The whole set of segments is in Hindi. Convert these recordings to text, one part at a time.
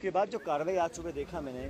के बाद जो कार्रवाई आज सुबह देखा मैंने,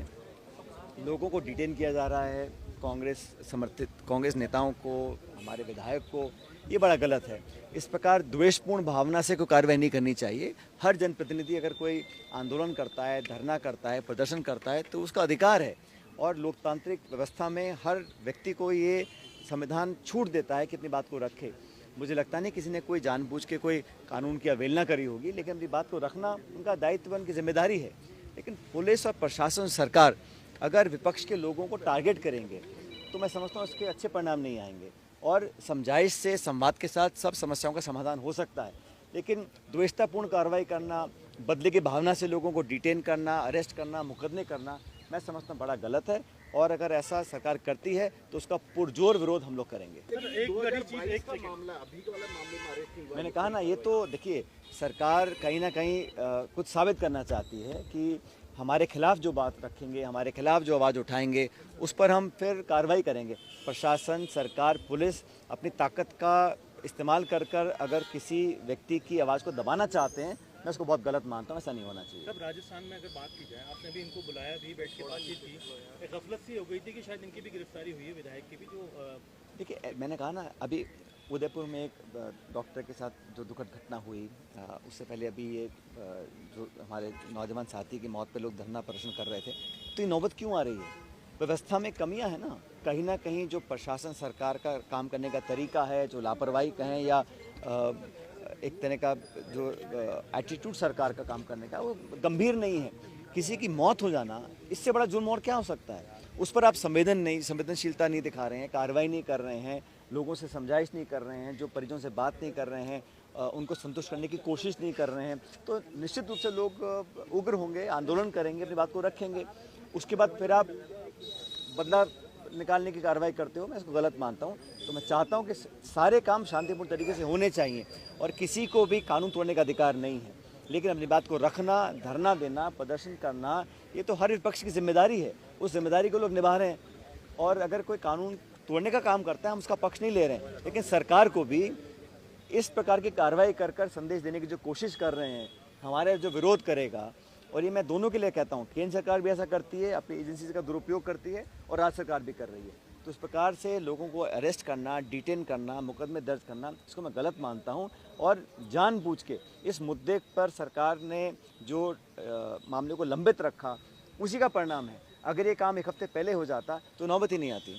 लोगों को डिटेन किया जा रहा है, कांग्रेस नेताओं को, हमारे विधायक को, ये बड़ा गलत है। इस प्रकार द्वेषपूर्ण भावना से कोई कार्रवाई नहीं करनी चाहिए। हर जनप्रतिनिधि अगर कोई आंदोलन करता है, धरना करता है, प्रदर्शन करता है तो उसका अधिकार है और लोकतांत्रिक व्यवस्था में हर व्यक्ति को ये संविधान छूट देता है कि अपनी बात को रखे। मुझे लगता नहीं किसी ने कोई जानबूझ के कोई कानून की अवहेलना करी होगी, लेकिन अपनी बात को रखना उनका दायित्व, उनकी जिम्मेदारी है। लेकिन पुलिस और प्रशासन, सरकार अगर विपक्ष के लोगों को टारगेट करेंगे तो मैं समझता हूँ इसके अच्छे परिणाम नहीं आएंगे। और समझाइश से, संवाद के साथ सब समस्याओं का समाधान हो सकता है, लेकिन द्वेषतापूर्ण कार्रवाई करना, बदले की भावना से लोगों को डिटेन करना, अरेस्ट करना, मुकदमे करना, मैं समझता हूँ बड़ा गलत है। और अगर ऐसा सरकार करती है तो उसका पुरजोर विरोध हम लोग करेंगे। मैंने कहा ना, ये तो देखिए, सरकार कहीं ना कहीं कुछ साबित करना चाहती है कि हमारे खिलाफ जो बात रखेंगे, हमारे खिलाफ जो आवाज़ उठाएंगे, उस पर हम फिर कार्रवाई करेंगे। प्रशासन, सरकार, पुलिस अपनी ताकत का इस्तेमाल कर अगर किसी व्यक्ति की आवाज़ को दबाना चाहते हैं, मैं उसको बहुत गलत मानता हूँ। ऐसा नहीं होना चाहिए। तब राजस्थान में अगर बात की जाए, आपने भी इनको बुलाया भी, बैठ के बातचीत की, एक गफलत सी हो गई थी कि शायद इनकी भी गिरफ्तारी हुई है, विधायक की भी। जो देखिए, मैंने कहा ना, अभी उदयपुर में एक डॉक्टर के साथ जो दुखद घटना हुई, उससे पहले अभी ये जो हमारे नौजवान साथी की मौत पे लोग धरना प्रदर्शन कर रहे थे, तो ये नौबत क्यों आ रही है? व्यवस्था में कमियां है ना कहीं जो प्रशासन, सरकार का काम करने का तरीका है, जो लापरवाही कहें या एक तरह का जो एटीट्यूड सरकार का काम करने का, वो गंभीर नहीं है। किसी की मौत हो जाना, इससे बड़ा जुर्म और क्या हो सकता है? उस पर आप संवेदनशीलता नहीं दिखा रहे हैं, कार्रवाई नहीं कर रहे हैं, लोगों से समझाइश नहीं कर रहे हैं, जो परिजनों से बात नहीं कर रहे हैं, उनको संतुष्ट करने की कोशिश नहीं कर रहे हैं, तो निश्चित रूप से लोग उग्र होंगे, आंदोलन करेंगे, अपनी बात को रखेंगे। उसके बाद फिर आप बदला निकालने की कार्रवाई करते हो, मैं इसको गलत मानता हूँ। तो मैं चाहता हूँ कि सारे काम शांतिपूर्ण तरीके से होने चाहिए और किसी को भी कानून तोड़ने का अधिकार नहीं है। लेकिन अपनी बात को रखना, धरना देना, प्रदर्शन करना, ये तो हर विपक्ष की जिम्मेदारी है। उस जिम्मेदारी को लोग निभा रहे हैं और अगर कोई कानून तोड़ने का काम करता है, हम उसका पक्ष नहीं ले रहे हैं, लेकिन सरकार को भी इस प्रकार की कार्रवाई कर संदेश देने की जो कोशिश कर रहे हैं, हमारे जो विरोध करेगा, और ये मैं दोनों के लिए कहता हूँ, केंद्र सरकार भी ऐसा करती है, अपनी एजेंसी का दुरुपयोग करती है और राज्य सरकार भी कर रही है। तो इस प्रकार से लोगों को अरेस्ट करना, डिटेन करना, मुकदमे दर्ज करना, इसको मैं गलत मानता हूँ। और जानबूझ के इस मुद्दे पर सरकार ने जो मामले को लंबित रखा, उसी का परिणाम है। अगर ये काम एक हफ्ते पहले हो जाता तो नौबत ही नहीं आती।